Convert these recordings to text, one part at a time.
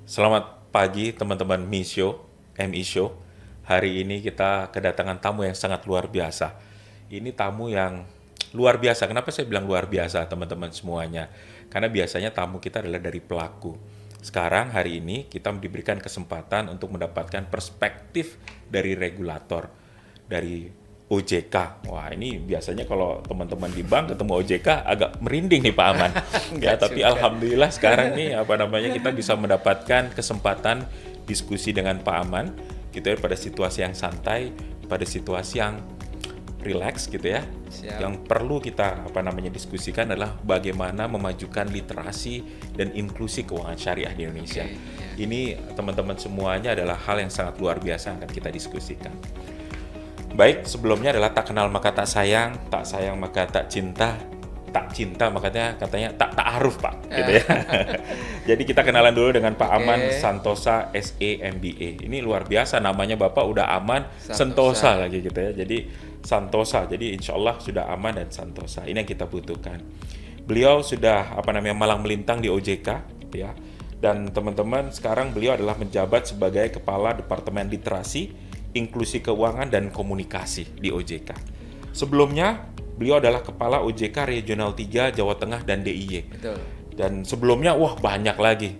Selamat pagi teman-teman MI Show. Hari ini kita kedatangan tamu yang sangat luar biasa. Ini tamu yang luar biasa. Kenapa saya bilang luar biasa teman-teman semuanya? Karena biasanya tamu kita adalah dari pelaku. Sekarang hari ini kita diberikan kesempatan untuk mendapatkan perspektif dari regulator, dari OJK. Wah, ini biasanya kalau teman-teman di bank ketemu OJK agak merinding nih Pak Aman. Ya, tapi juga. alhamdulillah sekarang nih kita bisa mendapatkan kesempatan diskusi dengan Pak Aman gitu ya, pada situasi yang santai, pada situasi yang relax gitu ya. Siap. Yang perlu kita diskusikan adalah bagaimana memajukan literasi dan inklusi keuangan syariah di Indonesia. Oke, ya. Ini teman-teman semuanya adalah hal yang sangat luar biasa yang akan kita diskusikan. Baik, sebelumnya adalah tak kenal maka tak sayang maka tak cinta makanya katanya tak ta'aruf Pak, gitu ya. Jadi kita kenalan dulu dengan Pak Aman Santosa SEMBA. Ini luar biasa namanya Bapak udah Aman Sentosa lagi gitu ya. Jadi Santosa, jadi insya Allah sudah aman dan Santosa. Ini yang kita butuhkan. Beliau sudah malang melintang di OJK, gitu ya. Dan teman-teman sekarang beliau adalah menjabat sebagai Kepala Departemen Literasi, Inklusi Keuangan dan Komunikasi di OJK. Sebelumnya, beliau adalah Kepala OJK Regional 3 Jawa Tengah dan DIY. Betul. Dan sebelumnya, banyak lagi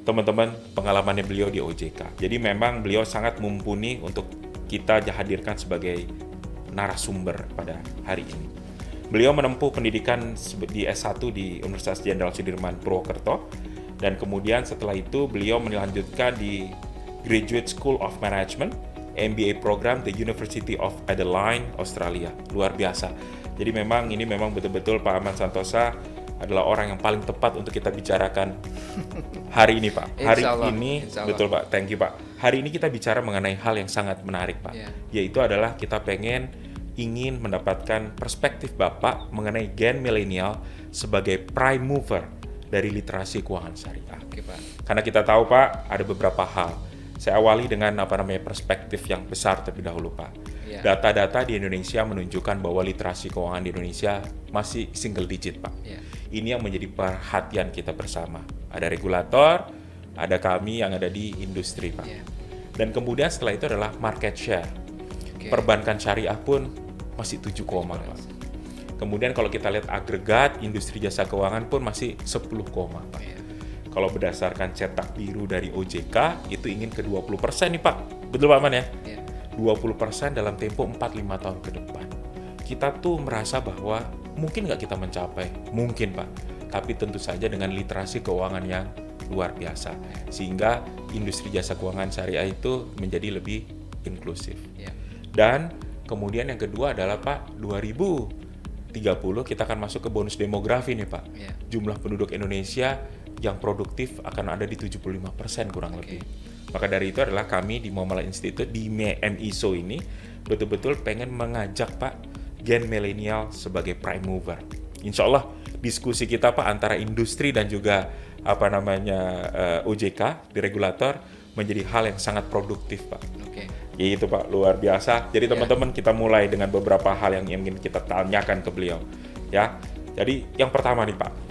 teman-teman pengalamannya beliau di OJK. Jadi memang beliau sangat mumpuni untuk kita hadirkan sebagai narasumber pada hari ini. Beliau menempuh pendidikan di S1 di Universitas Jenderal Sudirman Purwokerto, dan kemudian setelah itu beliau melanjutkan di Graduate School of Management, MBA program The University of Adelaide, Australia. Luar biasa. Jadi ini memang betul-betul Pak Aman Santosa adalah orang yang paling tepat untuk kita bicarakan hari ini Pak. Hari ini, betul Pak, thank you Pak. Hari ini kita bicara mengenai hal yang sangat menarik Pak. Yaitu adalah kita ingin mendapatkan perspektif Bapak mengenai gen milenial sebagai prime mover dari literasi keuangan syariah. Oke, Pak. Karena kita tahu Pak, ada beberapa hal. Saya awali dengan perspektif yang besar terlebih dahulu Pak. Data-data di Indonesia menunjukkan bahwa literasi keuangan di Indonesia masih single digit Pak. Ini yang menjadi perhatian kita bersama. Ada regulator, ada kami yang ada di industri Pak. Dan kemudian setelah itu adalah market share. Perbankan syariah pun masih 7, Pak. Kemudian kalau kita lihat agregat industri jasa keuangan pun masih 10, Pak. Kalau berdasarkan cetak biru dari OJK, itu ingin ke 20% nih Pak. Betul Pak Man ya? 20% dalam tempo 4-5 tahun ke depan. Kita tuh merasa bahwa mungkin nggak kita mencapai? Mungkin Pak. Tapi tentu saja dengan literasi keuangan yang luar biasa. Sehingga industri jasa keuangan syariah itu menjadi lebih inklusif. Dan kemudian yang kedua adalah Pak, 2030 kita akan masuk ke bonus demografi nih Pak. Jumlah penduduk Indonesia yang produktif akan ada di 75% kurang lebih. Maka dari itu adalah kami di Muamalah Institute di MISO ini betul-betul pengen mengajak Pak gen milenial sebagai prime mover. Insya Allah diskusi kita Pak antara industri dan juga OJK di regulator menjadi hal yang sangat produktif Pak. Itu Pak, luar biasa. Jadi teman-teman kita mulai dengan beberapa hal yang ingin kita tanyakan ke beliau. Ya, jadi yang pertama nih Pak,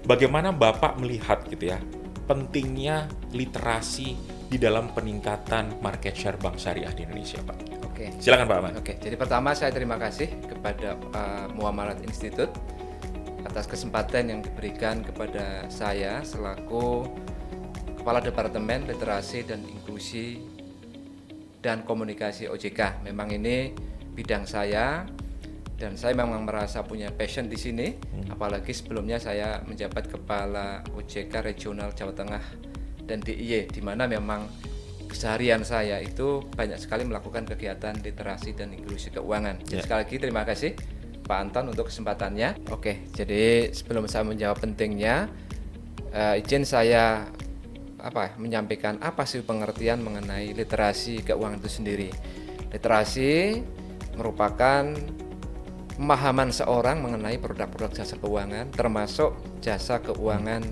bagaimana Bapak melihat gitu ya pentingnya literasi di dalam peningkatan market share bank syariah di Indonesia Pak? Silakan Pak Aman. Jadi pertama saya terima kasih kepada Muamalah Institute atas kesempatan yang diberikan kepada saya selaku Kepala Departemen Literasi dan Inklusi dan Komunikasi OJK. Memang ini bidang saya. Dan saya memang merasa punya passion di sini, apalagi sebelumnya saya menjabat Kepala OJK Regional Jawa Tengah dan DIY, di mana memang keseharian saya itu banyak sekali melakukan kegiatan literasi dan inklusi keuangan. Jadi sekali lagi terima kasih Pak Anton untuk kesempatannya. Jadi sebelum saya menjawab pentingnya, izin saya menyampaikan apa sih pengertian mengenai literasi keuangan itu sendiri. Literasi merupakan pemahaman seorang mengenai produk-produk jasa keuangan, termasuk jasa keuangan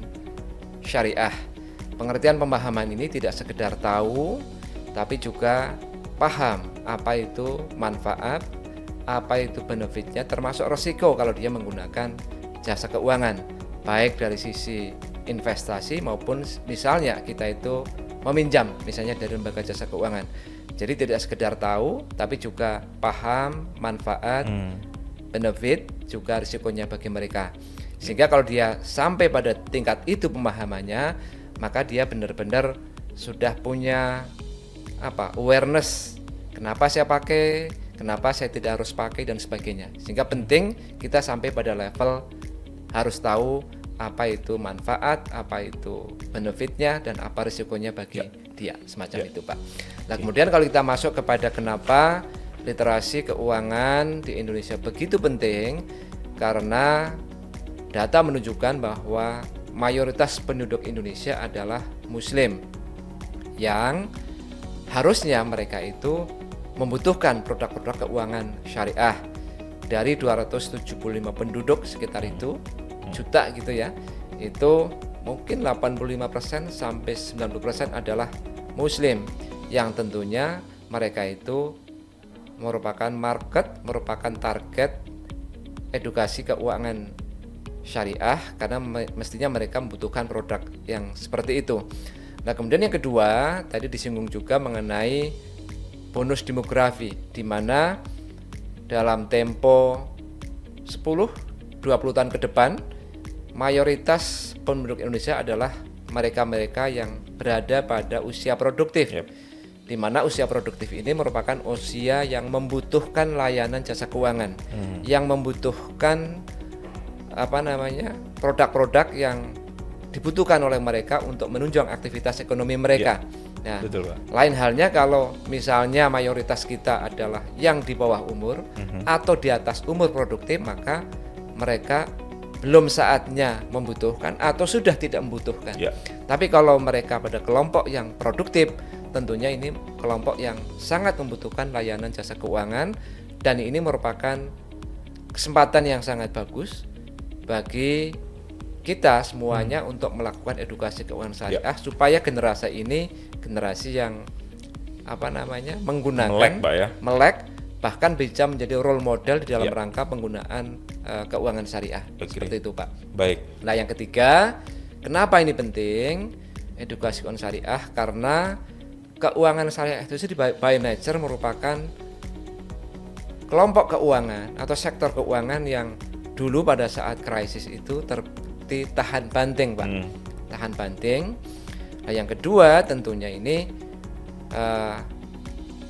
syariah. Pengertian pemahaman ini tidak sekedar tahu, tapi juga paham apa itu manfaat, apa itu benefitnya, termasuk resiko kalau dia menggunakan jasa keuangan, baik dari sisi investasi maupun misalnya kita itu meminjam misalnya dari lembaga jasa keuangan. Jadi tidak sekedar tahu tapi juga paham manfaat, benefit, juga risikonya bagi mereka. Sehingga kalau dia sampai pada tingkat itu pemahamannya, maka dia benar-benar sudah punya awareness, kenapa saya pakai, kenapa saya tidak harus pakai dan sebagainya. Sehingga penting kita sampai pada level harus tahu apa itu manfaat, apa itu benefitnya, dan apa risikonya bagi dia, semacam itu Pak. Nah kemudian kalau kita masuk kepada kenapa literasi keuangan di Indonesia begitu penting, karena data menunjukkan bahwa mayoritas penduduk Indonesia adalah Muslim yang harusnya mereka itu membutuhkan produk-produk keuangan syariah. Dari 275 penduduk sekitar itu juta gitu ya, itu mungkin 85% sampai 90% adalah Muslim yang tentunya mereka itu merupakan market, merupakan target edukasi keuangan syariah, karena mestinya mereka membutuhkan produk yang seperti itu. Nah kemudian yang kedua tadi disinggung juga mengenai bonus demografi, di mana dalam tempo 10-20 tahun ke depan mayoritas penduduk Indonesia adalah mereka-mereka yang berada pada usia produktif. Di mana usia produktif ini merupakan usia yang membutuhkan layanan jasa keuangan, yang membutuhkan produk-produk yang dibutuhkan oleh mereka untuk menunjang aktivitas ekonomi mereka. Nah, betul, Pak. Lain halnya kalau misalnya mayoritas kita adalah yang di bawah umur atau di atas umur produktif, maka mereka belum saatnya membutuhkan atau sudah tidak membutuhkan. Tapi kalau mereka pada kelompok yang produktif, tentunya ini kelompok yang sangat membutuhkan layanan jasa keuangan, dan ini merupakan kesempatan yang sangat bagus bagi kita semuanya untuk melakukan edukasi keuangan syariah supaya generasi ini generasi yang menggunakan melek, bahkan bisa menjadi role model di dalam rangka penggunaan keuangan syariah. Seperti itu Pak. Baik. Nah yang ketiga, kenapa ini penting edukasi keuangan syariah? Karena keuangan syariah itu sendiri by nature merupakan kelompok keuangan atau sektor keuangan yang dulu pada saat krisis itu tahan banting Pak. Tahan banting. Nah yang kedua tentunya ini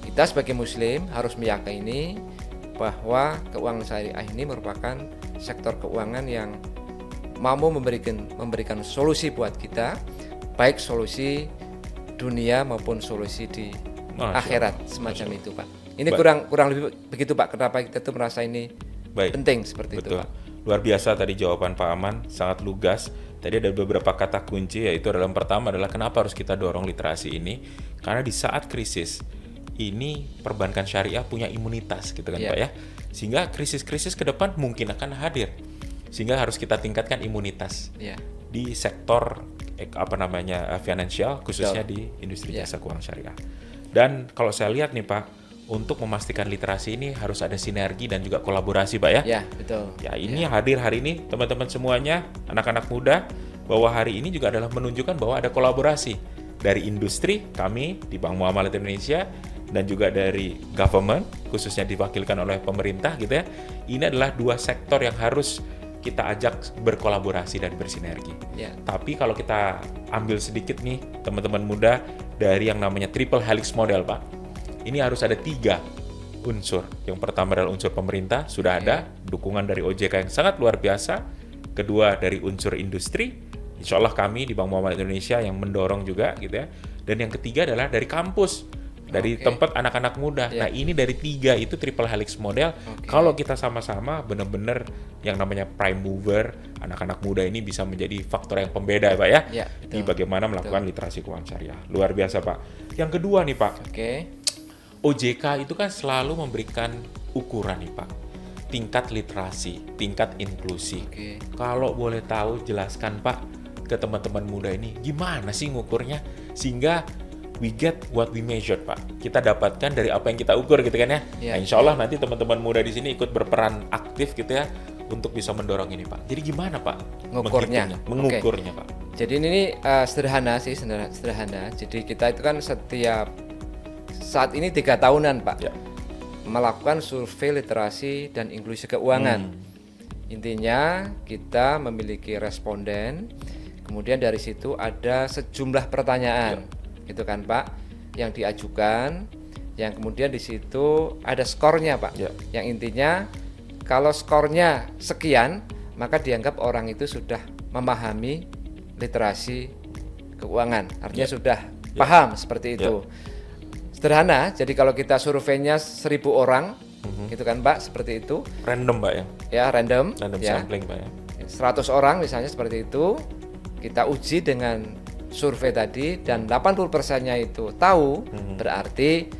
kita sebagai Muslim harus meyakini bahwa keuangan syariah ini merupakan sektor keuangan yang mampu memberikan solusi buat kita, baik solusi dunia maupun solusi di akhirat, semacam itu Pak. Ini kurang lebih begitu Pak, kenapa kita tuh merasa ini penting seperti itu Pak. Luar biasa tadi jawaban Pak Aman, sangat lugas. Tadi ada beberapa kata kunci, yaitu yang pertama adalah kenapa harus kita dorong literasi ini, karena di saat krisis ini perbankan syariah punya imunitas gitu kan Pak ya, sehingga krisis-krisis ke depan mungkin akan hadir, sehingga harus kita tingkatkan imunitas di sektor finansial, khususnya di industri jasa keuangan syariah. Dan kalau saya lihat nih Pak, untuk memastikan literasi ini harus ada sinergi dan juga kolaborasi Pak ya. Ya betul. Ya ini hadir hari ini teman-teman semuanya, anak-anak muda, bahwa hari ini juga adalah menunjukkan bahwa ada kolaborasi dari industri, kami di Bank Muamalat Indonesia, dan juga dari government, khususnya diwakilkan oleh pemerintah gitu ya. Ini adalah dua sektor yang harus kita ajak berkolaborasi dan bersinergi. Tapi kalau kita ambil sedikit nih teman-teman muda dari yang namanya triple helix model Pak, ini harus ada 3 unsur. Yang pertama adalah unsur pemerintah, sudah ada dukungan dari OJK yang sangat luar biasa. Kedua dari unsur industri, insya Allah kami di Bank Muamalat Indonesia yang mendorong juga gitu ya. Dan yang ketiga adalah dari kampus, dari tempat anak-anak muda. Nah ini dari 3 itu triple helix model. Kalau kita sama-sama benar-benar yang namanya prime mover, anak-anak muda ini bisa menjadi faktor yang pembeda Pak ya, di bagaimana melakukan literasi keuangan syariah. Luar biasa Pak. Yang kedua nih Pak, OJK itu kan selalu memberikan ukuran nih Pak, tingkat literasi, tingkat inklusi. Kalau boleh tahu jelaskan Pak ke teman-teman muda ini gimana sih ngukurnya sehingga we get what we measured Pak. Kita dapatkan dari apa yang kita ukur gitu kan ya. Nah, insya Allah nanti teman-teman muda di sini ikut berperan aktif gitu ya untuk bisa mendorong ini Pak. Jadi gimana Pak? Mengukurnya Pak. Jadi ini sederhana sih, sederhana. Jadi kita itu kan setiap saat ini 3 tahunan Pak melakukan survei literasi dan inklusi keuangan. Intinya kita memiliki responden, kemudian dari situ ada sejumlah pertanyaan, gitu kan Pak, yang diajukan, yang kemudian di situ ada skornya Pak. Yang intinya kalau skornya sekian, maka dianggap orang itu sudah memahami literasi keuangan, artinya sudah paham seperti itu. Sederhana, jadi kalau kita surveinya 1.000 orang, gitu kan Pak, seperti itu. Random Pak ya? Ya, random Sampling Pak ya? 100 orang misalnya seperti itu, kita uji dengan survei tadi dan 80%-nya itu tahu, berarti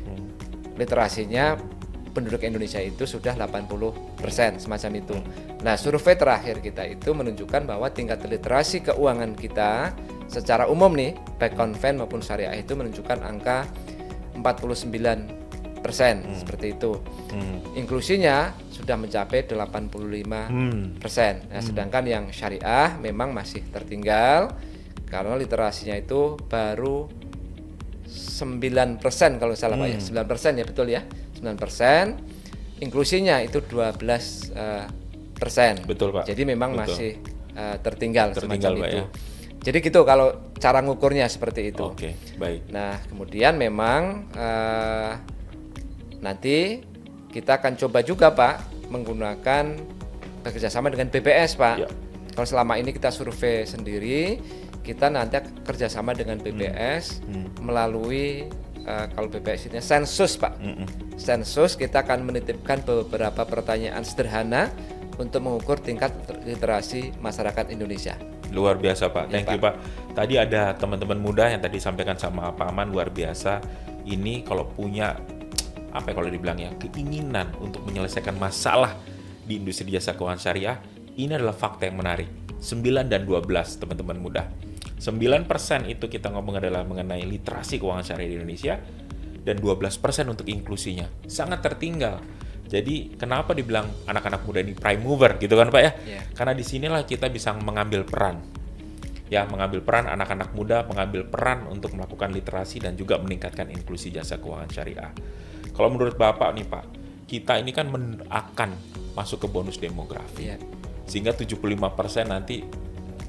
literasinya penduduk Indonesia itu sudah 80%, semacam itu. Nah, survei terakhir kita itu menunjukkan bahwa tingkat literasi keuangan kita secara umum nih, baik konven maupun syariah itu menunjukkan angka 49%, seperti itu. Inklusinya sudah mencapai 85%. Nah, sedangkan yang syariah memang masih tertinggal karena literasinya itu baru 9% kalau salah Pak ya. 9% ya, betul ya. 9%. Inklusinya itu 12%. Betul Pak. Jadi memang masih tertinggal semacam Pak, itu. ya. Jadi gitu kalau cara ngukurnya seperti itu. Oke, baik. Nah, kemudian memang nanti kita akan coba juga Pak menggunakan bekerjasama dengan BPS Pak. Kalau selama ini kita survei sendiri, kita nanti kerjasama dengan BPS melalui kalau BPS ini sensus Pak. Sensus kita akan menitipkan beberapa pertanyaan sederhana untuk mengukur tingkat literasi masyarakat Indonesia. Luar biasa Pak, thank you Pak. Tadi ada teman-teman muda yang tadi disampaikan sama Pak Aman, luar biasa. Ini kalau punya apa ya, kalau dibilang ya, keinginan untuk menyelesaikan masalah di industri jasa keuangan syariah, ini adalah fakta yang menarik. 9 dan 12 teman-teman muda. 9% itu kita ngomong adalah mengenai literasi keuangan syariah di Indonesia, dan 12% untuk inklusinya. Sangat tertinggal. Jadi kenapa dibilang anak-anak muda ini prime mover gitu kan Pak ya? Karena disinilah kita bisa mengambil peran. Ya, mengambil peran anak-anak muda, mengambil peran untuk melakukan literasi dan juga meningkatkan inklusi jasa keuangan syariah. Kalau menurut Bapak nih Pak, kita ini kan akan masuk ke bonus demografi. Sehingga 75% nanti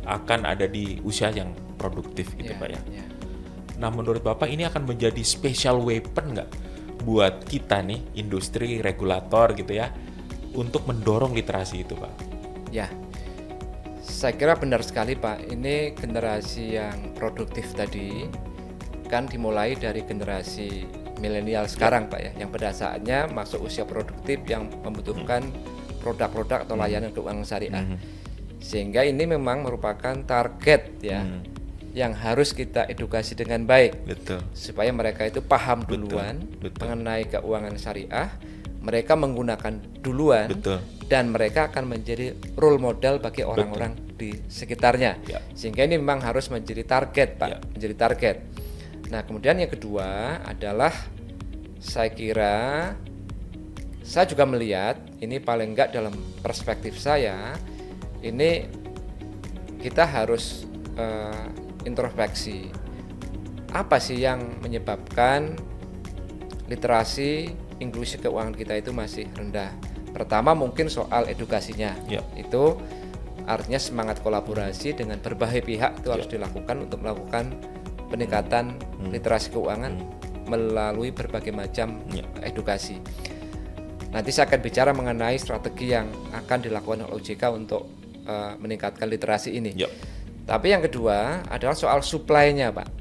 akan ada di usia yang produktif gitu Pak ya. Nah, menurut Bapak ini akan menjadi special weapon nggak buat kita nih, industri, regulator gitu ya, untuk mendorong literasi itu Pak? Ya, saya kira benar sekali Pak. Ini generasi yang produktif tadi kan dimulai dari generasi milenial sekarang Pak ya, yang pada saatnya masuk usia produktif yang membutuhkan produk-produk atau layanan keuangan syariah. Sehingga ini memang merupakan target ya yang harus kita edukasi dengan baik. Supaya mereka itu paham duluan mengenai keuangan syariah, mereka menggunakan duluan, dan mereka akan menjadi role model bagi orang-orang di sekitarnya. Sehingga ini memang harus menjadi target Pak, menjadi target. Nah, kemudian yang kedua adalah saya kira saya juga melihat ini paling enggak dalam perspektif saya, ini kita harus introspeksi. Apa sih yang menyebabkan literasi inklusi keuangan kita itu masih rendah? Pertama mungkin soal edukasinya. Itu artinya semangat kolaborasi dengan berbagai pihak itu harus dilakukan untuk melakukan peningkatan literasi keuangan melalui berbagai macam edukasi. Nanti saya akan bicara mengenai strategi yang akan dilakukan oleh OJK untuk meningkatkan literasi ini. Tapi yang kedua adalah soal supply-nya Pak.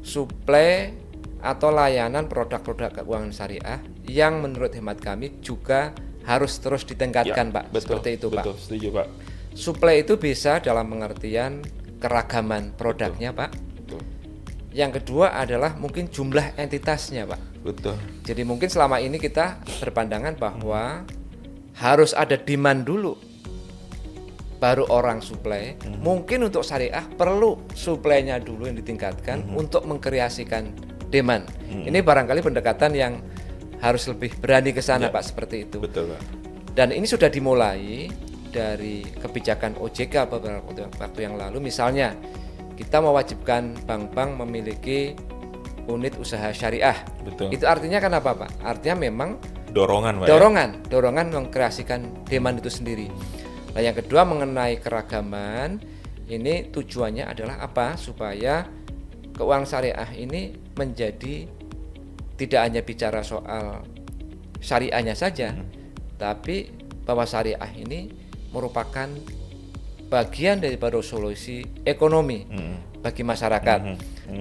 Supply atau layanan produk-produk keuangan syariah yang menurut hemat kami juga harus terus ditingkatkan Pak. Seperti itu Pak. Setuju Pak. Supply itu bisa dalam pengertian keragaman produknya Pak. Yang kedua adalah mungkin jumlah entitasnya Pak. Jadi mungkin selama ini kita berpandangan bahwa harus ada demand dulu baru orang supply. Mungkin untuk syariah perlu supply-nya dulu yang ditingkatkan untuk mengkreasikan demand. Ini barangkali pendekatan yang harus lebih berani ke sana Pak, seperti itu. Betul Pak. Dan ini sudah dimulai dari kebijakan OJK beberapa waktu yang lalu. Misalnya kita mewajibkan bank-bank memiliki unit usaha syariah. Betul. Itu artinya kan apa, Pak? Artinya memang Dorongan, Pak. Dorongan mengkreasikan demand itu sendiri. Nah, yang kedua mengenai keragaman, ini tujuannya adalah apa? Supaya keuangan syariah ini menjadi tidak hanya bicara soal syariahnya saja, tapi bahwa syariah ini merupakan bagian daripada solusi ekonomi bagi masyarakat.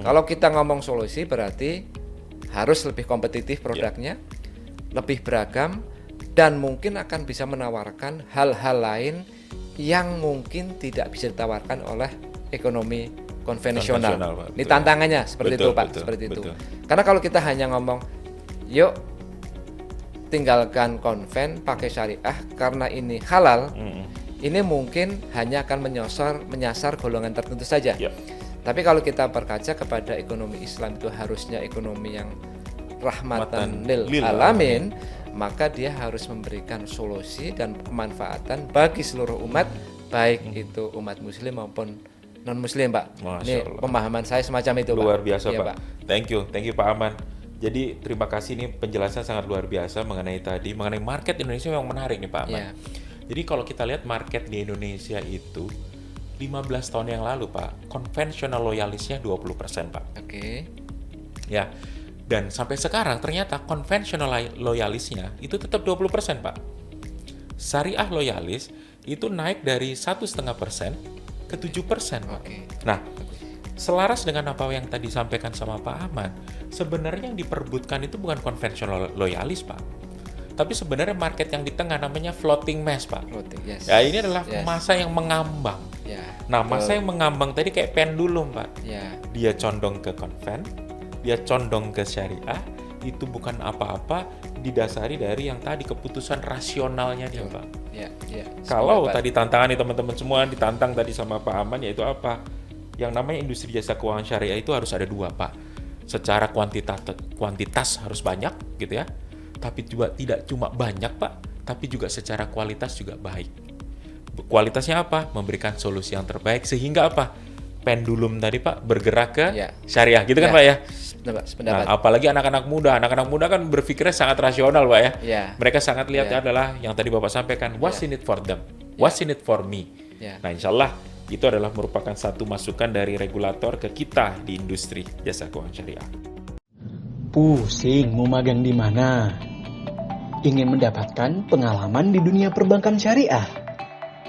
Kalau kita ngomong solusi berarti harus lebih kompetitif produknya, lebih beragam, dan mungkin akan bisa menawarkan hal-hal lain yang mungkin tidak bisa ditawarkan oleh ekonomi konvensional. Pak. Ini tantangannya seperti itu, Pak. Seperti itu. Karena kalau kita hanya ngomong, yuk tinggalkan konven, pakai syariah karena ini halal, ini mungkin hanya akan menyasar golongan tertentu saja. Tapi kalau kita berkaca kepada ekonomi Islam itu harusnya ekonomi yang rahmatan lil alamin, maka dia harus memberikan solusi dan kemanfaatan bagi seluruh umat, baik itu umat muslim maupun non muslim, Pak. Ini pemahaman saya semacam itu, Pak. Luar biasa, ya, Pak. Thank you Pak Aman. Jadi terima kasih, ini penjelasan sangat luar biasa mengenai market Indonesia yang menarik nih, Pak Aman. Jadi kalau kita lihat market di Indonesia itu 15 tahun yang lalu, Pak, konvensional loyalisnya 20%, Pak. Oke. Ya. Dan sampai sekarang ternyata konvensional loyalisnya itu tetap 20%, Pak. Syariah loyalis itu naik dari 1,5% ke 7%, Pak. Nah, selaras dengan apa yang tadi disampaikan sama Pak Aman, sebenarnya yang diperbutkan itu bukan konvensional loyalis, Pak. Tapi sebenarnya market yang di tengah namanya floating mass, Pak. Ya, ini adalah masa yang mengambang. Nah, masa yang mengambang tadi kayak pendulum, Pak. Dia condong ke konven, dia condong ke syariah, itu bukan apa-apa didasari dari yang tadi keputusan rasionalnya dia, Pak. Kalau tadi tantangan nih teman-teman semua ditantang tadi sama Pak Aman, yaitu apa? Yang namanya industri jasa keuangan syariah itu harus ada dua, Pak. Secara kuantitas harus banyak, gitu ya. Tapi juga tidak cuma banyak, Pak, tapi juga secara kualitas juga baik. Kualitasnya apa? Memberikan solusi yang terbaik sehingga apa? Pendulum tadi, Pak, bergerak ke syariah, gitu kan, Pak ya? Nah, apalagi anak-anak muda kan berpikirnya sangat rasional, Pak ya. Mereka sangat lihat adalah yang tadi Bapak sampaikan, what's in it for them, what's in it for me. Nah, insya Allah itu adalah merupakan satu masukan dari regulator ke kita di industri jasa keuangan syariah. Pusing mau magang di mana? Ingin mendapatkan pengalaman di dunia perbankan syariah?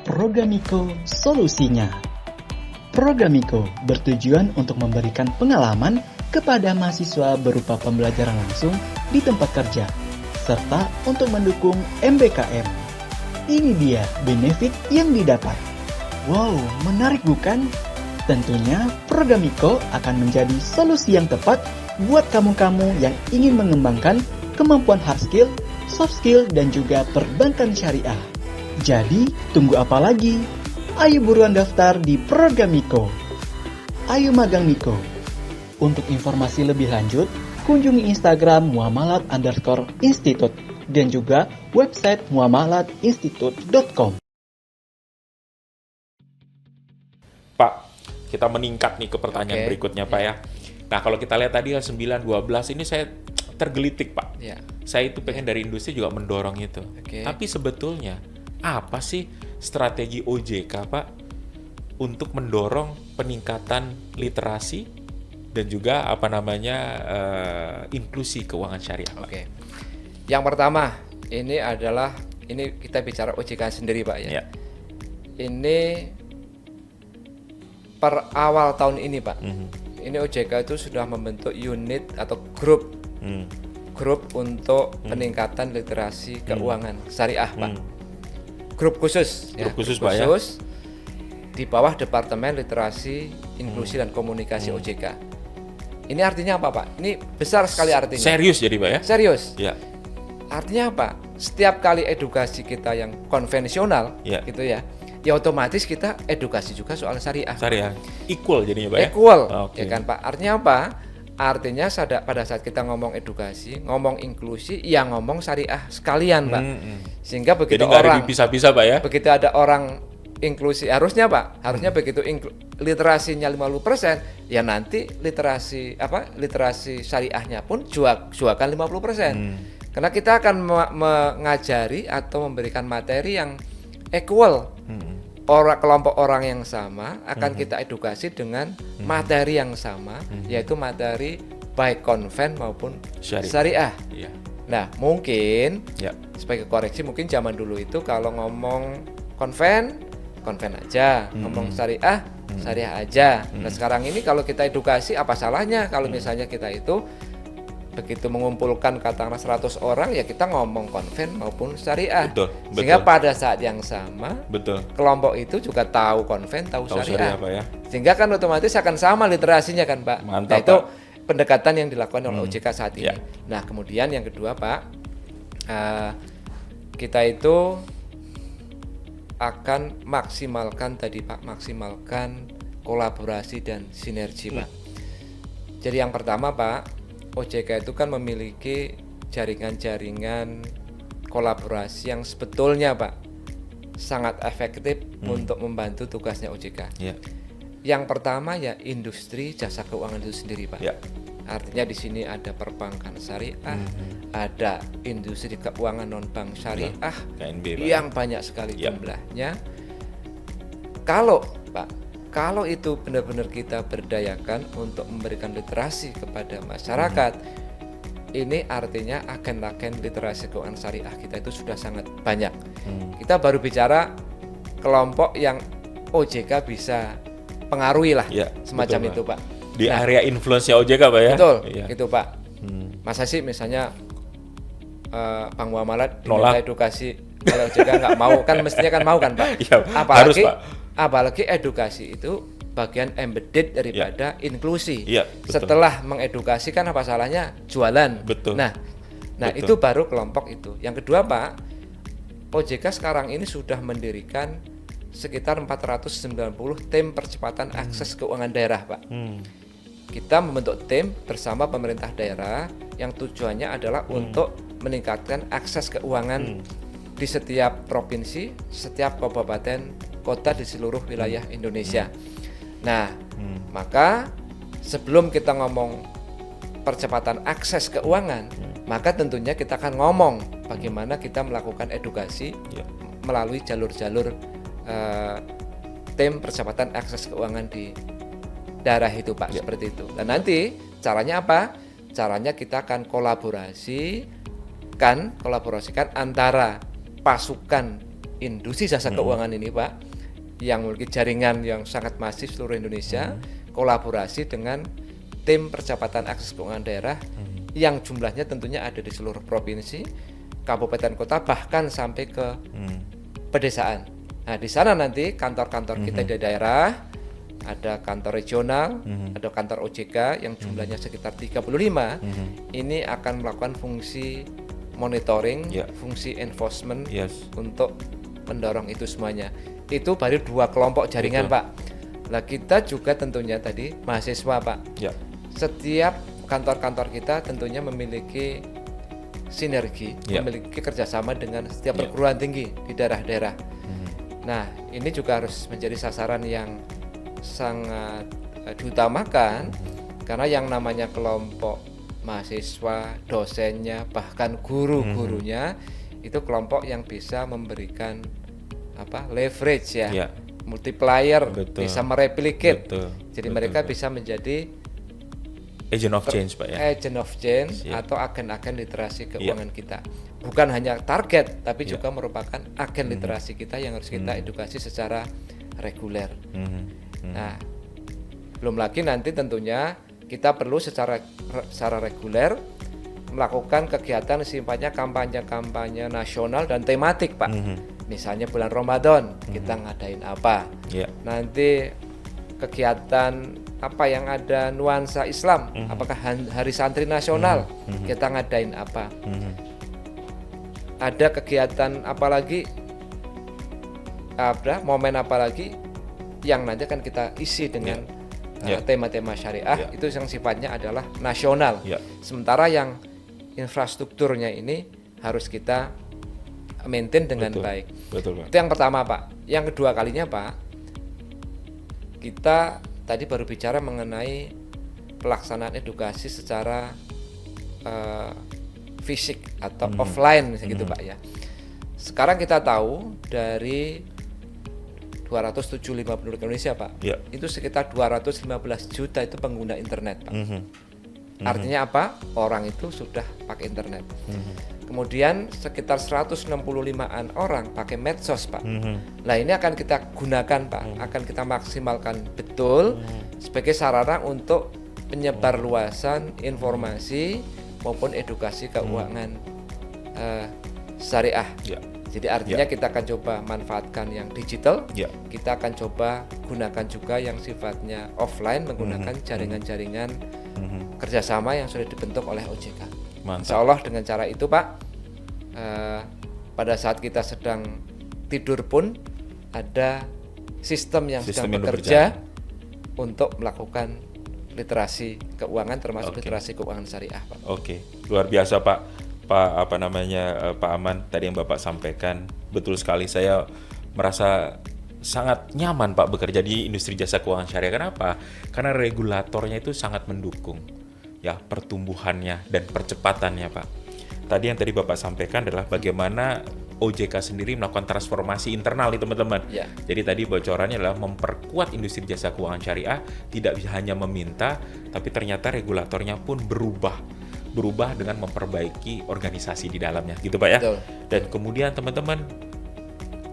Programiko solusinya. Programiko bertujuan untuk memberikan pengalaman kepada mahasiswa berupa pembelajaran langsung di tempat kerja, serta untuk mendukung MBKM. Ini dia benefit yang didapat. Wow, menarik bukan? Tentunya Programiko akan menjadi solusi yang tepat buat kamu-kamu yang ingin mengembangkan kemampuan hard skill, soft skill, dan juga perbankan syariah. Jadi, tunggu apa lagi? Ayo buruan daftar di Programiko. Ayo magang Miko. Untuk informasi lebih lanjut, kunjungi Instagram muamalat_institute dan juga website muamalatinstitute.com. Pak, kita meningkat nih ke pertanyaan berikutnya, Pak ya. Nah, kalau kita lihat tadi 9-12 ini saya tergelitik, Pak. Saya itu pengen dari industri juga mendorong itu. Tapi sebetulnya apa sih strategi OJK, Pak, untuk mendorong peningkatan literasi dan juga inklusi keuangan syariah, Pak? Yang pertama, ini kita bicara OJK sendiri, Pak ya. Ini per awal tahun ini, Pak. Ini OJK itu sudah membentuk unit atau grup untuk peningkatan literasi keuangan syariah, Pak. Grup khusus, Pak ya. Di bawah Departemen Literasi, Inklusi dan Komunikasi OJK. Ini artinya apa, Pak? Ini besar sekali artinya. Serius jadi, Pak ya? Serius. Ya. Artinya apa? Setiap kali edukasi kita yang konvensional, gitu ya otomatis kita edukasi juga soal syariah. Syariah. Equal jadinya, Pak ya? Equal, ya kan, Pak? Artinya apa? Artinya pada saat kita ngomong edukasi, ngomong inklusi, ngomong syariah sekalian, Pak. Sehingga begitu jadi orang dipisah-pisah, Pak ya? Begitu ada orang inklusi harusnya Pak, harusnya begitu literasinya 50%, ya nanti literasi syariahnya pun juga 50%. Karena kita akan mengajari atau memberikan materi yang equal. Kelompok orang yang sama akan kita edukasi dengan materi yang sama, yaitu materi baik konven maupun syariah. Yeah. Nah, mungkin sebagai koreksi, mungkin zaman dulu itu kalau ngomong konven aja, ngomong syariah aja. Nah, sekarang ini kalau kita edukasi, apa salahnya kalau misalnya kita itu begitu mengumpulkan katakanlah 100 orang, ya kita ngomong konven maupun syariah. Betul. Sehingga pada saat yang sama, kelompok itu juga tahu konven, tahu syariah. Pak, ya? Sehingga kan otomatis akan sama literasinya kan Pak. Mantap, nah, itu Pak. Pendekatan yang dilakukan oleh OJK saat ini. Nah, kemudian yang kedua Pak, kita itu akan maksimalkan kolaborasi dan sinergi Pak. Jadi yang pertama Pak, OJK itu kan memiliki jaringan-jaringan kolaborasi yang sebetulnya Pak sangat efektif untuk membantu tugasnya OJK. Yang pertama ya industri jasa keuangan itu sendiri Pak. Artinya di sini ada perbankan syariah, ada industri keuangan non bank syariah, KNB, yang banyak sekali jumlahnya. Kalau itu benar-benar kita berdayakan untuk memberikan literasi kepada masyarakat, ini artinya agen-agen literasi keuangan syariah kita itu sudah sangat banyak. Kita baru bicara kelompok yang OJK bisa pengaruhi lah, semacam betul, itu Pak. Di area influence-nya OJK Pak ya? Betul, gitu Pak. Masa sih misalnya Bang Muamalat diminta edukasi, kalau OJK nggak mau, kan mestinya kan mau kan Pak? Apalagi edukasi itu bagian embedded daripada inklusi. Setelah mengedukasi kan apa salahnya jualan. Nah itu baru kelompok itu. Yang kedua Pak, OJK sekarang ini sudah mendirikan sekitar 490 tim percepatan akses keuangan daerah Pak. Kita membentuk tim bersama pemerintah daerah yang tujuannya adalah untuk meningkatkan akses keuangan di setiap provinsi, setiap kabupaten, kota di seluruh wilayah Indonesia. Nah, maka sebelum kita ngomong percepatan akses keuangan, maka tentunya kita akan ngomong bagaimana kita melakukan edukasi melalui jalur-jalur tim percepatan akses keuangan di daerah itu Pak, seperti itu. Dan nanti caranya apa? Caranya kita akan kolaborasikan antara pasukan industri jasa keuangan ini Pak, yang memiliki jaringan yang sangat masif seluruh Indonesia, kolaborasi dengan tim percepatan akses keuangan daerah yang jumlahnya tentunya ada di seluruh provinsi, kabupaten kota, bahkan sampai ke pedesaan. Nah, di sana nanti kantor-kantor kita di daerah, ada kantor regional, ada kantor OJK yang jumlahnya sekitar 35, ini akan melakukan fungsi monitoring, fungsi enforcement untuk mendorong itu semuanya. Itu baru 2 kelompok jaringan Pak. Nah, kita juga tentunya tadi mahasiswa Pak. Setiap kantor-kantor kita tentunya memiliki sinergi, memiliki kerjasama dengan setiap perguruan tinggi di daerah-daerah. Nah, ini juga harus menjadi sasaran yang sangat diutamakan, karena yang namanya kelompok mahasiswa, dosennya, bahkan guru-gurunya itu kelompok yang bisa memberikan leverage multiplier, bisa mereplicate. Jadi mereka bisa menjadi agent of change Pak ya. Agent of change atau agen-agen literasi keuangan kita. Bukan hanya target, tapi juga merupakan agen literasi kita yang harus kita edukasi secara reguler. Nah, belum lagi nanti tentunya kita perlu secara reguler melakukan kegiatan sifatnya kampanye-kampanye nasional dan tematik Pak. Misalnya bulan Ramadan kita ngadain apa? Nanti kegiatan apa yang ada nuansa Islam, apakah Hari Santri Nasional kita ngadain apa? Ada kegiatan apa lagi? Momen apa lagi yang nanti akan kita isi dengan tema-tema syariah, itu yang sifatnya adalah nasional. Sementara yang infrastrukturnya ini harus kita maintain dengan baik. Itu yang pertama Pak. Yang kedua kalinya Pak, kita tadi baru bicara mengenai pelaksanaan edukasi secara fisik atau offline gitu Pak ya. Sekarang kita tahu dari 275 penduduk Indonesia Pak, itu sekitar 215 juta itu pengguna internet Pak. Artinya apa? Orang itu sudah pakai internet. Kemudian sekitar 165-an orang pakai medsos Pak. Nah ini akan kita gunakan Pak, akan kita maksimalkan betul sebagai sarana untuk penyebarluasan informasi maupun edukasi keuangan syariah. Jadi artinya kita akan coba manfaatkan yang digital, kita akan coba gunakan juga yang sifatnya offline menggunakan jaringan-jaringan kerjasama yang sudah dibentuk oleh OJK. Insya Allah dengan cara itu Pak, pada saat kita sedang tidur pun ada sistem yang sedang bekerja untuk melakukan literasi keuangan termasuk literasi keuangan syariah Pak. Luar biasa Pak Pak Aman tadi yang Bapak sampaikan, betul sekali. Saya merasa sangat nyaman Pak bekerja di industri jasa keuangan syariah. Kenapa? Karena regulatornya itu sangat mendukung ya pertumbuhannya dan percepatannya Pak. Tadi yang tadi Bapak sampaikan adalah bagaimana OJK sendiri melakukan transformasi internal nih teman-teman. Jadi tadi bocorannya adalah memperkuat industri jasa keuangan syariah, tidak hanya meminta, tapi ternyata regulatornya pun berubah dengan memperbaiki organisasi di dalamnya, gitu Pak ya. Betul. Dan kemudian teman-teman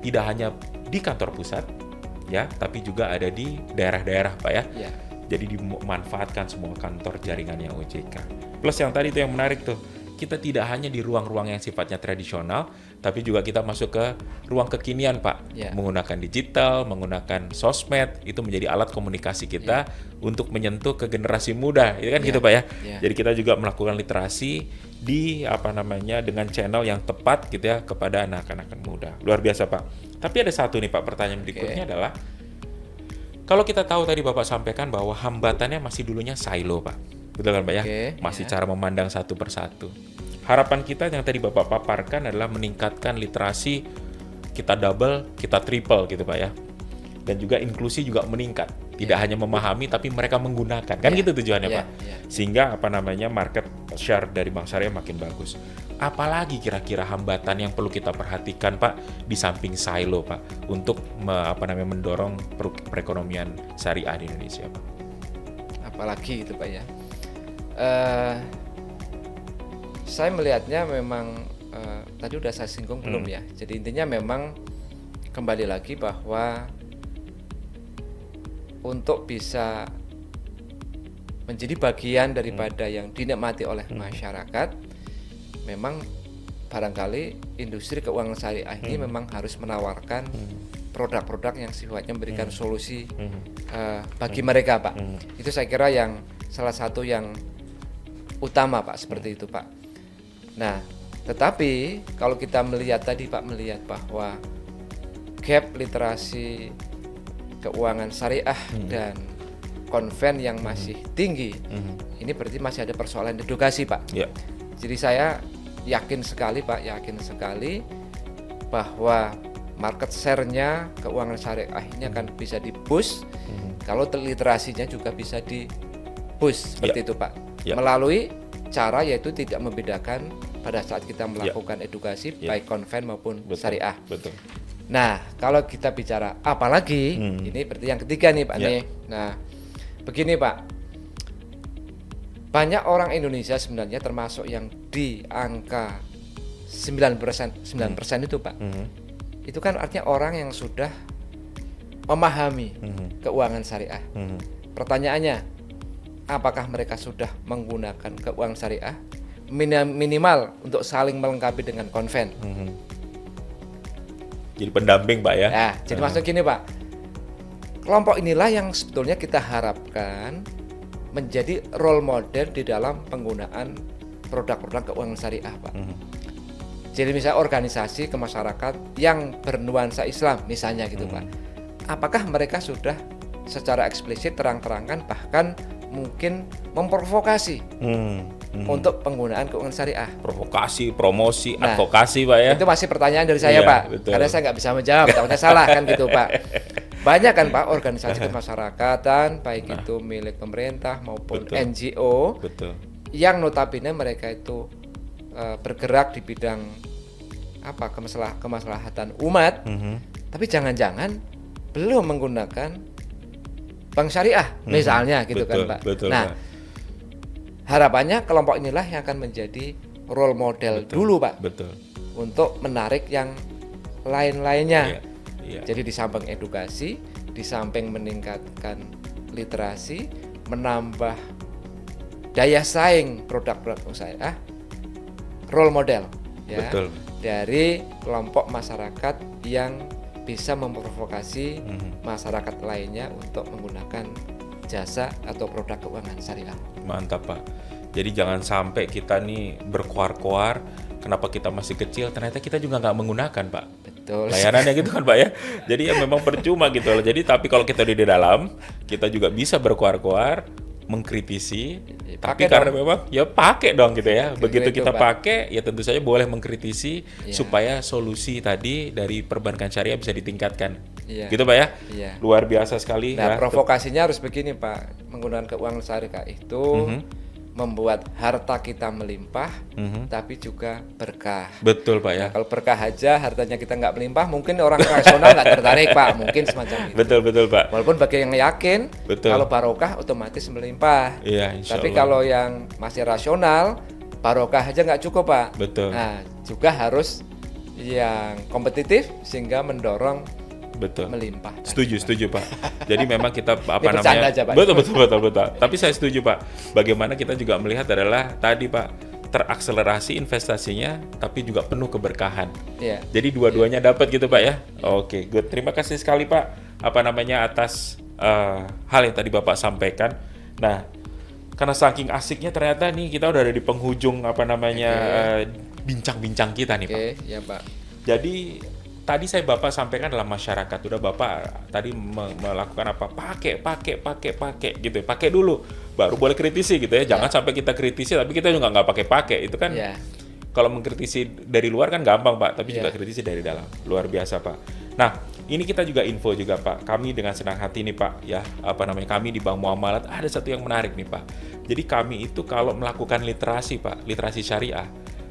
tidak hanya di kantor pusat ya, tapi juga ada di daerah-daerah Pak ya. Jadi dimanfaatkan semua kantor jaringannya OJK. Plus yang tadi itu yang menarik tuh, kita tidak hanya di ruang-ruang yang sifatnya tradisional, tapi juga kita masuk ke ruang kekinian Pak, menggunakan digital, menggunakan sosmed, itu menjadi alat komunikasi kita untuk menyentuh ke generasi muda, itu kan gitu Pak ya. Jadi kita juga melakukan literasi di dengan channel yang tepat gitu ya kepada anak-anak muda. Luar biasa Pak. Tapi ada satu nih Pak, pertanyaan berikutnya adalah, kalau kita tahu tadi Bapak sampaikan bahwa hambatannya masih dulunya silo Pak, betul kan Pak ya? Masih cara memandang satu persatu. Harapan kita yang tadi Bapak paparkan adalah meningkatkan literasi, kita double, kita triple gitu Pak ya. Dan juga inklusi juga meningkat. Tidak hanya memahami tapi mereka menggunakan. Kan gitu tujuannya Pak. Sehingga market share dari Bank Syariah makin bagus. Apalagi kira-kira hambatan yang perlu kita perhatikan Pak di samping silo Pak untuk mendorong perekonomian syariah di Indonesia Pak. Apalagi itu Pak ya. Saya melihatnya memang tadi udah saya singgung belum ya. Jadi intinya memang kembali lagi bahwa untuk bisa menjadi bagian daripada yang dinikmati oleh masyarakat, memang barangkali industri keuangan syariah ini memang harus menawarkan produk-produk yang sifatnya memberikan solusi bagi mereka Pak. Itu saya kira yang salah satu yang utama Pak, seperti itu Pak. Nah, tetapi kalau kita melihat tadi Pak, melihat bahwa gap literasi keuangan syariah dan konven yang masih tinggi, ini berarti masih ada persoalan edukasi Pak. Jadi saya yakin sekali Pak, bahwa market share-nya keuangan syariah ini akan bisa di-boost kalau literasinya juga bisa di-boost seperti itu Pak. Melalui cara yaitu tidak membedakan pada saat kita melakukan edukasi baik konven maupun syariah. Nah, kalau kita bicara apalagi ini berarti yang ketiga nih Pak nih. Nah, begini Pak. Banyak orang Indonesia sebenarnya termasuk yang di angka 9% itu Pak. Itu kan artinya orang yang sudah memahami keuangan syariah. Pertanyaannya, apakah mereka sudah menggunakan keuangan syariah? Minimal untuk saling melengkapi dengan konven. Jadi pendamping Pak ya. Nah, jadi maksud gini Pak, kelompok inilah yang sebetulnya kita harapkan menjadi role model di dalam penggunaan produk-produk keuangan syariah Pak. Jadi misalnya organisasi kemasyarakat yang bernuansa Islam misalnya gitu Pak. Apakah mereka sudah secara eksplisit terang-terangan bahkan mungkin memprovokasi untuk penggunaan keuangan syariah. Provokasi, promosi, advokasi Pak ya. Itu masih pertanyaan dari saya Pak, betul. karena saya nggak bisa menjawab, takutnya salah kan gitu Pak. Banyak kan Pak organisasi kemasyarakatan, baik itu milik pemerintah maupun NGO, yang notabene mereka itu bergerak di bidang kemaslahatan umat, tapi jangan-jangan belum menggunakan bank syariah misalnya gitu kan Pak. Nah, harapannya kelompok inilah yang akan menjadi role model dulu Pak, untuk menarik yang lain-lainnya. Jadi di samping edukasi, di samping meningkatkan literasi, menambah daya saing produk-produk syariah, role model ya dari kelompok masyarakat yang bisa memprovokasi masyarakat lainnya untuk menggunakan jasa atau produk keuangan syariah. Mantap Pak. Jadi jangan sampai kita nih berkoar-koar, kenapa kita masih kecil, ternyata kita juga nggak menggunakan Pak. Betul. Layanannya gitu kan Pak ya. Jadi ya memang percuma gitu loh. Jadi tapi kalau kita di dalam, kita juga bisa berkoar-koar, mengkritisi, tapi karena memang ya pakai dong gitu ya. Begitu kita pakai, ya tentu saja boleh mengkritisi supaya solusi tadi dari perbankan syariah bisa ditingkatkan. Gitu Pak ya. Luar biasa sekali. Nah, provokasinya harus begini Pak. Menggunakan keuangan syariah itu membuat harta kita melimpah, tapi juga berkah. Betul Pak ya. Nah, kalau berkah aja hartanya kita nggak melimpah, mungkin orang rasional nggak tertarik Pak, mungkin semacam itu. Betul Pak. Walaupun bagi yang yakin, kalau barokah otomatis melimpah. Iya, insya tapi Allah. kalau yang masih rasional, barokah aja nggak cukup Pak. Betul. Nah, juga harus yang kompetitif sehingga mendorong melimpah. Setuju Pak. Jadi memang kita aja, Pak. Betul. Tapi saya setuju Pak. Bagaimana kita juga melihat adalah tadi Pak, terakselerasi investasinya tapi juga penuh keberkahan. Jadi dua-duanya dapat gitu Pak ya. Oke, good. Terima kasih sekali Pak atas hal yang tadi Bapak sampaikan. Nah, karena saking asiknya ternyata nih kita udah ada di penghujung bincang-bincang kita nih Pak. Ya Pak. Jadi tadi Bapak sampaikan dalam masyarakat, udah Bapak tadi melakukan apa? Pakai gitu. Pakai dulu, baru boleh kritisi gitu ya. Jangan sampai kita kritisi tapi kita juga nggak pakai. Itu kan kalau mengkritisi dari luar kan gampang Pak, tapi juga kritisi dari dalam. Luar biasa Pak. Nah, ini kita juga info juga Pak. Kami dengan senang hati nih Pak, ya kami di Bank Muamalat ada satu yang menarik nih Pak. Jadi kami itu kalau melakukan literasi Pak, literasi syariah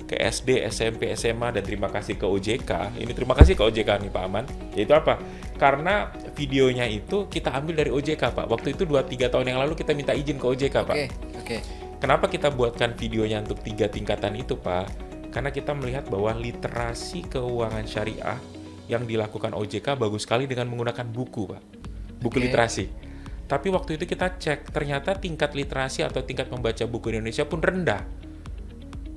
ke SD, SMP, SMA, dan terima kasih ke OJK. Ini terima kasih ke OJK nih Pak Aman. Yaitu apa? Karena videonya itu kita ambil dari OJK Pak. Waktu itu 2-3 tahun yang lalu kita minta izin ke OJK Pak. Kenapa kita buatkan videonya untuk 3 tingkatan itu Pak? Karena kita melihat bahwa literasi keuangan syariah yang dilakukan OJK bagus sekali dengan menggunakan buku Pak. Buku literasi. Tapi waktu itu kita cek, ternyata tingkat literasi atau tingkat membaca buku di Indonesia pun rendah.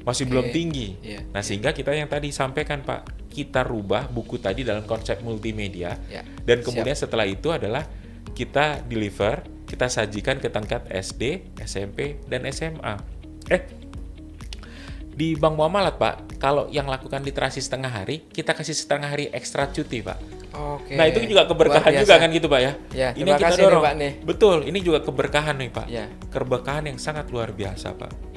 Masih belum tinggi. Nah, sehingga kita yang tadi sampaikan Pak, kita rubah buku tadi dalam konsep multimedia. Dan kemudian setelah itu adalah kita deliver, kita sajikan ke tingkat SD, SMP, dan SMA. Di Bank Muamalat Pak, kalau yang lakukan literasi setengah hari, kita kasih setengah hari ekstra cuti Pak. Nah, itu juga keberkahan juga kan gitu Pak ya. Ini yang kita dorong. Nih, Pak, nih. Betul, ini juga keberkahan nih Pak. Keberkahan yang sangat luar biasa Pak.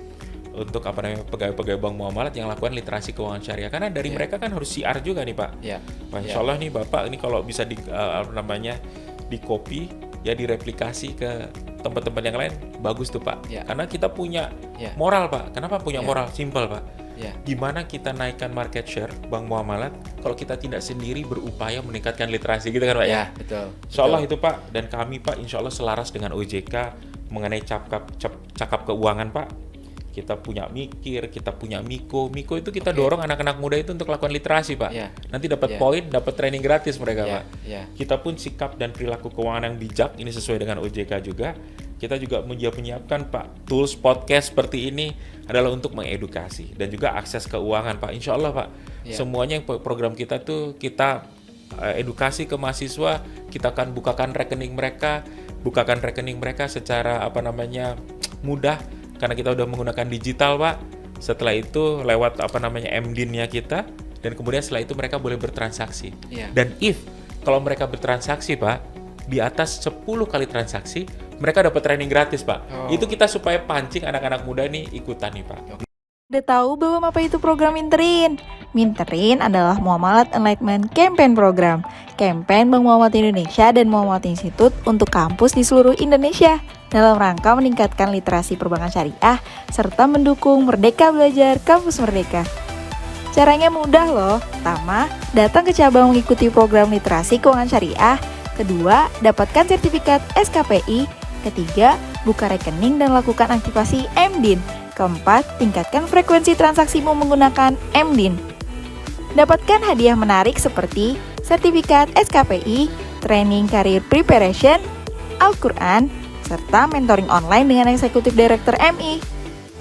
Untuk pegawai-pegawai Bank Muamalat yang lakukan literasi keuangan syariah, karena dari mereka kan harus siar juga nih Pak. Insya Allah nih Bapak ini kalau bisa di copy ya, direplikasi ke tempat-tempat yang lain, bagus tuh Pak. Karena kita punya moral Pak. Kenapa punya moral? Simple Pak. Gimana kita naikkan market share Bank Muamalat kalau kita tidak sendiri berupaya meningkatkan literasi gitu kan Pak ya? Betul. Insya Allah itu Pak, dan kami Pak insya Allah selaras dengan OJK mengenai cakap keuangan Pak. Kita punya Mikir, kita punya Miko itu kita dorong anak-anak muda itu untuk lakukan literasi Pak. Nanti dapat poin, dapat training gratis mereka Pak. Kita pun sikap dan perilaku keuangan yang bijak, ini sesuai dengan OJK juga. Kita juga menyiapkan Pak tools podcast seperti ini adalah untuk mengedukasi dan juga akses keuangan Pak. Insya Allah Pak, semuanya yang program kita tuh kita edukasi ke mahasiswa, kita akan bukakan rekening mereka secara mudah. Karena kita udah menggunakan digital Pak. Setelah itu lewat MDIN-nya kita, dan kemudian setelah itu mereka boleh bertransaksi. Dan kalau mereka bertransaksi Pak, di atas 10 kali transaksi mereka dapat training gratis, Pak. Oh. Itu kita supaya pancing anak-anak muda nih ikutan nih, Pak. Udah tahu belum apa itu program Minterin? Minterin adalah Muamalat Enlightenment Campaign Program. Campaign Bank Muamalat Indonesia dan Muamalat Institute untuk kampus di seluruh Indonesia dalam rangka meningkatkan literasi perbankan syariah serta mendukung Merdeka Belajar Kampus Merdeka. Caranya mudah loh. Pertama, datang ke cabang mengikuti program literasi keuangan syariah. Kedua, dapatkan sertifikat SKPI. Ketiga, buka rekening dan lakukan aktivasi MDIN. Keempat, tingkatkan frekuensi transaksimu menggunakan MDIN. Dapatkan hadiah menarik seperti sertifikat SKPI, training career preparation, Al-Quran, serta mentoring online dengan Eksekutif Director MI.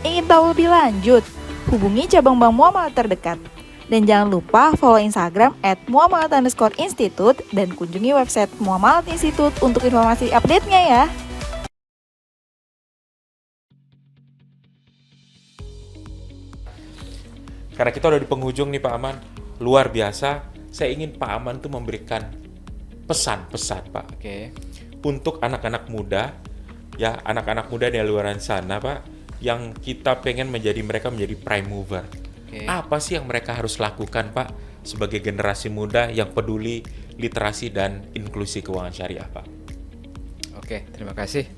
Ingin tahu lebih lanjut? Hubungi cabang bank Muamalat terdekat. Dan jangan lupa follow Instagram @muamalat_institute dan kunjungi website Muamalat Institute untuk informasi update-nya ya. Karena kita udah di penghujung nih Pak Aman, luar biasa. Saya ingin Pak Aman tuh memberikan pesan-pesan Pak. Oke. Untuk anak-anak muda, ya anak-anak muda di luar sana Pak, yang kita pengen mereka menjadi prime mover. Oke. Apa sih yang mereka harus lakukan Pak sebagai generasi muda yang peduli literasi dan inklusi keuangan syariah Pak? Oke, terima kasih.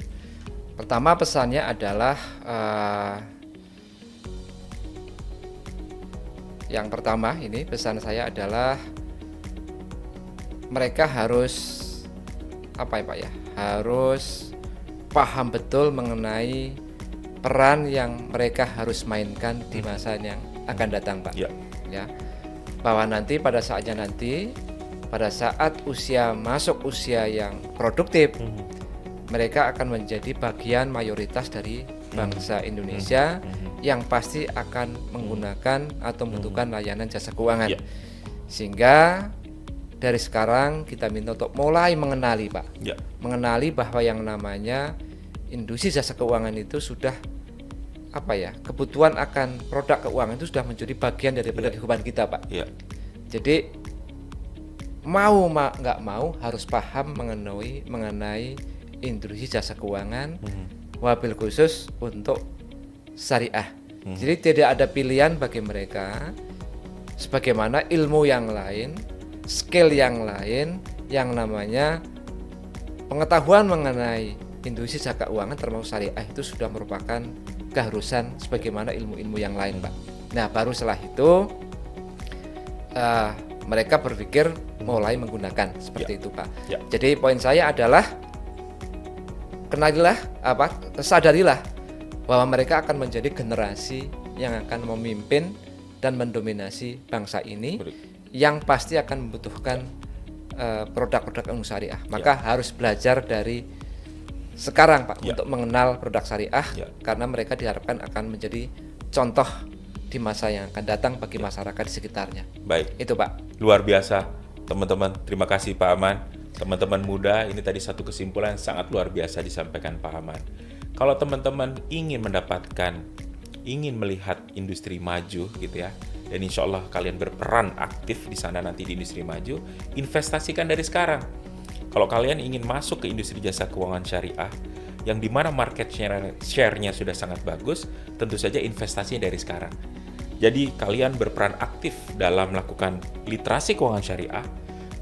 Pertama pesannya adalah yang pertama ini pesan saya adalah mereka harus apa ya Pak ya? Harus paham betul mengenai peran yang mereka harus mainkan di masa yang akan datang Pak. Ya. Ya. Bahwa nanti pada saat masuk usia yang produktif, mereka akan menjadi bagian mayoritas dari bangsa Indonesia yang pasti akan menggunakan atau membutuhkan layanan jasa keuangan. Ya. Sehingga dari sekarang kita minta untuk mulai mengenali Pak. Ya. Mengenali bahwa yang namanya industri jasa keuangan itu sudah kebutuhan akan produk keuangan itu sudah menjadi bagian daripada kehidupan kita Pak. Ya. Jadi nggak mau harus paham mengenai industri jasa keuangan, wabil khusus untuk syariah. Jadi tidak ada pilihan bagi mereka, sebagaimana ilmu yang lain, skill yang lain, yang namanya pengetahuan mengenai industri jasa keuangan termasuk syariah itu sudah merupakan keharusan sebagaimana ilmu-ilmu yang lain Pak. Nah baru setelah itu mereka berpikir mulai menggunakan seperti itu Pak. Ya. Jadi poin saya adalah sadarilah bahwa mereka akan menjadi generasi yang akan memimpin dan mendominasi bangsa ini, yang pasti akan membutuhkan produk-produk ilmu syariah. Maka harus belajar dari sekarang Pak untuk mengenal produk syariah, karena mereka diharapkan akan menjadi contoh di masa yang akan datang bagi masyarakat di sekitarnya. Baik. Itu Pak. Luar biasa teman-teman. Terima kasih Pak Aman. Teman-teman muda, ini tadi satu kesimpulan yang sangat luar biasa disampaikan Pak Aman. Kalau teman-teman ingin melihat industri maju gitu ya, dan insya Allah kalian berperan aktif di sana nanti di industri maju, investasikan dari sekarang. Kalau kalian ingin masuk ke industri jasa keuangan syariah, yang dimana market share-nya sudah sangat bagus, tentu saja investasinya dari sekarang. Jadi kalian berperan aktif dalam melakukan literasi keuangan syariah,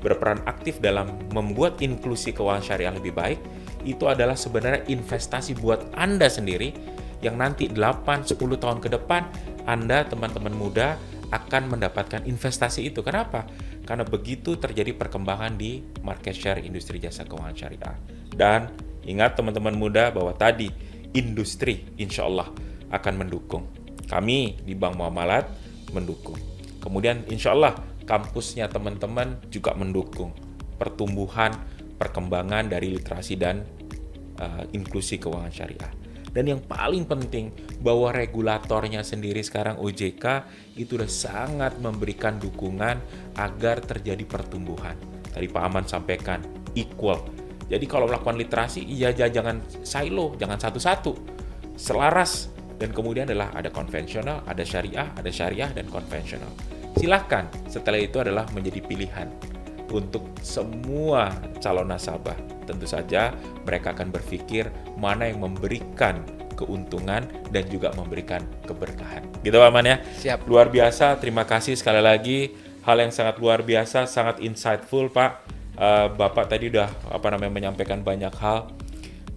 berperan aktif dalam membuat inklusi keuangan syariah lebih baik, itu adalah sebenarnya investasi buat Anda sendiri yang nanti 8-10 tahun ke depan Anda teman-teman muda akan mendapatkan investasi itu. Kenapa? Karena begitu terjadi perkembangan di market share industri jasa keuangan syariah. Dan ingat teman-teman muda bahwa tadi industri insya Allah akan mendukung. Kami di Bank Muamalat mendukung. Kemudian insya Allah kampusnya teman-teman juga mendukung pertumbuhan, perkembangan dari literasi dan inklusi keuangan syariah. Dan yang paling penting bahwa regulatornya sendiri sekarang OJK itu sudah sangat memberikan dukungan agar terjadi pertumbuhan. Tadi Pak Aman sampaikan equal. Jadi kalau melakukan literasi, jangan silo, jangan satu-satu, selaras. Dan kemudian adalah ada konvensional, ada syariah dan konvensional. Silahkan setelah itu adalah menjadi pilihan. untuk semua calon nasabah. Tentu saja mereka akan berpikir mana yang memberikan keuntungan dan juga memberikan keberkahan. Gitu Pak Man ya? Siap. Luar biasa, terima kasih sekali lagi. Hal yang sangat luar biasa, sangat insightful Pak. Bapak tadi udah menyampaikan banyak hal.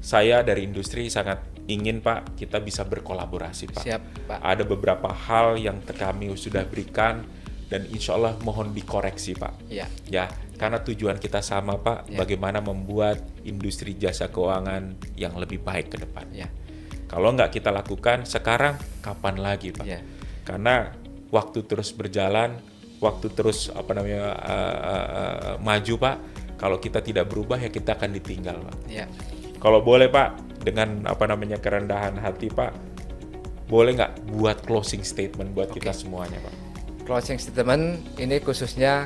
Saya dari industri sangat ingin Pak kita bisa berkolaborasi Pak. Siap Pak. Ada beberapa hal yang kami sudah berikan dan insya Allah mohon dikoreksi Pak. Ya. Ya, karena tujuan kita sama Pak, Ya. bagaimana membuat industri jasa keuangan yang lebih baik ke depan. Ya. Kalau nggak kita lakukan sekarang, kapan lagi Pak? Ya. Karena waktu terus berjalan, waktu terus maju Pak. Kalau kita tidak berubah ya kita akan ditinggal Pak. Ya. Kalau boleh Pak, dengan kerendahan hati Pak, boleh nggak buat closing statement buat kita semuanya Pak? Closing statement ini khususnya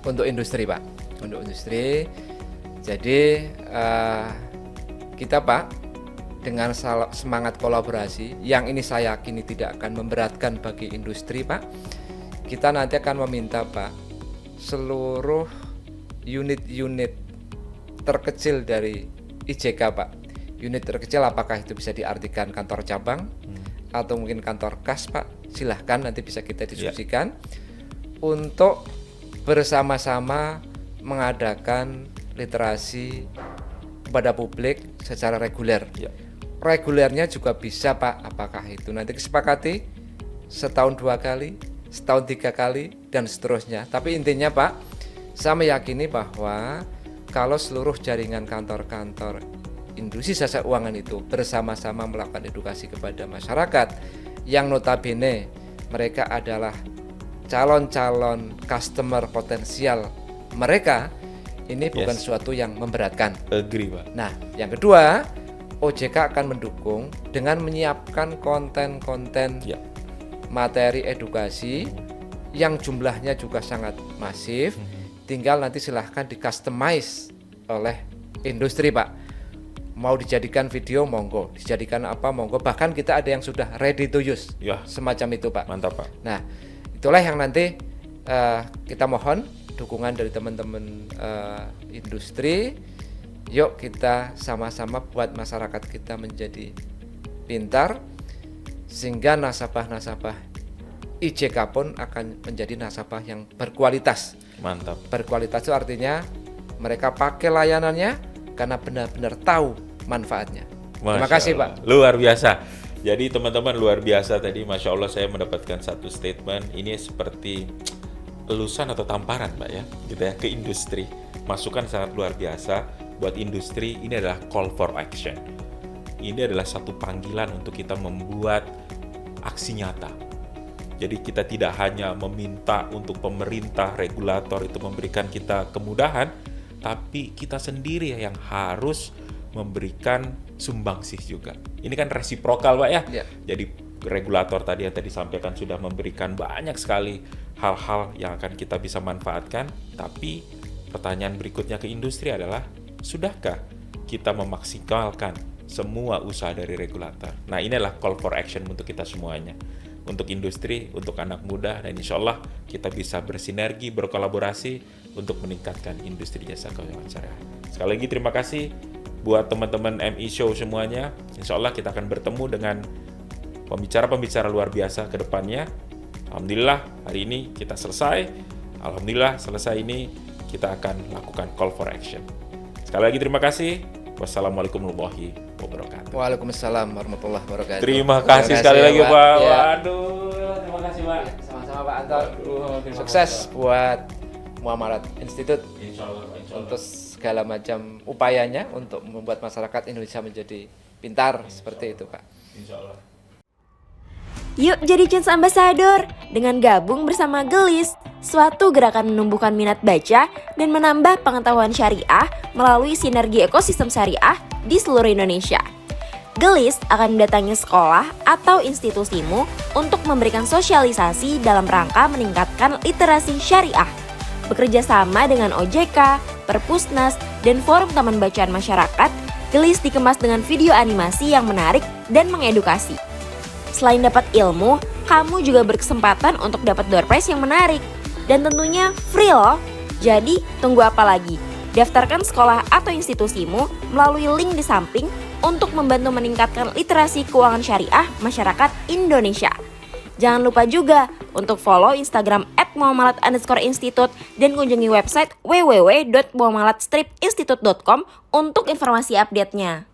untuk industri Pak, untuk industri. Jadi kita Pak dengan semangat kolaborasi yang ini saya yakini tidak akan memberatkan bagi industri Pak. Kita nanti akan meminta Pak seluruh unit-unit terkecil dari IJK Pak. Unit terkecil apakah itu bisa diartikan kantor cabang atau mungkin kantor kas Pak, silahkan nanti bisa kita diskusikan untuk bersama-sama mengadakan literasi kepada publik secara reguler. Regulernya juga bisa Pak, apakah itu nanti kesepakati setahun 2 kali, setahun 3 kali dan seterusnya. Tapi intinya Pak, saya meyakini bahwa kalau seluruh jaringan kantor-kantor industri jasa keuangan itu bersama-sama melakukan edukasi kepada masyarakat yang notabene mereka adalah calon-calon customer potensial mereka, ini bukan sesuatu yang memberatkan. Agree Pak. Nah, yang kedua, OJK akan mendukung dengan menyiapkan konten-konten materi edukasi yang jumlahnya juga sangat masif. Tinggal nanti silahkan di-customize oleh industri Pak. Mau dijadikan video monggo, dijadikan apa monggo, bahkan kita ada yang sudah ready to use. Semacam itu Pak. Mantap Pak. Nah, itulah yang nanti kita mohon dukungan dari teman-teman industri. Yuk kita sama-sama buat masyarakat kita menjadi pintar sehingga nasabah-nasabah IJK pun akan menjadi nasabah yang berkualitas. Mantap. Berkualitas itu artinya mereka pakai layanannya karena benar-benar tahu manfaatnya. Terima kasih Pak. Luar biasa. Jadi teman-teman luar biasa tadi, Masya Allah saya mendapatkan satu statement. Ini seperti elusan atau tamparan Pak ya, gitu ya, ke industri. Masukan sangat luar biasa buat industri. Ini adalah call for action. Ini adalah satu panggilan untuk kita membuat aksi nyata. Jadi kita tidak hanya meminta untuk pemerintah, regulator itu memberikan kita kemudahan, tapi kita sendiri yang harus memberikan sumbangsih juga. Ini kan resiprokal Pak ya. Jadi regulator tadi yang tadi sampaikan sudah memberikan banyak sekali hal-hal yang akan kita bisa manfaatkan, tapi pertanyaan berikutnya ke industri adalah, sudahkah kita memaksimalkan semua usaha dari regulator? Nah, inilah call for action untuk kita semuanya. Untuk industri, untuk anak muda, dan insya Allah kita bisa bersinergi, berkolaborasi untuk meningkatkan industri jasa keuangan syariah. Sekali lagi terima kasih buat teman-teman MI Show semuanya. Insya Allah kita akan bertemu dengan pembicara-pembicara luar biasa ke depannya. Alhamdulillah hari ini kita selesai. Alhamdulillah selesai ini kita akan lakukan call for action. Sekali lagi terima kasih. Wassalamualaikum warahmatullahi wabarakatuh. Waalaikumsalam warahmatullahi wabarakatuh. Terima kasih sekali lagi Pak. Ya. Waduh, terima kasih Pak. Sama-sama Pak Anton. Sukses buat Muamalat Institute. Insya Allah. Untuk segala macam upayanya untuk membuat masyarakat Indonesia menjadi pintar seperti itu Pak. Insya Allah. Yuk jadi Chance Ambassador dengan gabung bersama Gelis, suatu gerakan menumbuhkan minat baca dan menambah pengetahuan syariah melalui sinergi ekosistem syariah di seluruh Indonesia. Gelis akan mendatangi sekolah atau institusimu untuk memberikan sosialisasi dalam rangka meningkatkan literasi syariah. Bekerja sama dengan OJK, Perpusnas, dan Forum Taman Bacaan Masyarakat, Gelis dikemas dengan video animasi yang menarik dan mengedukasi. Selain dapat ilmu, kamu juga berkesempatan untuk dapat door prize yang menarik. Dan tentunya free loh. Jadi, tunggu apa lagi? Daftarkan sekolah atau institusimu melalui link di samping untuk membantu meningkatkan literasi keuangan syariah masyarakat Indonesia. Jangan lupa juga untuk follow Instagram @muamalat_institute dan kunjungi website www.muamalat-institute.com untuk informasi update-nya.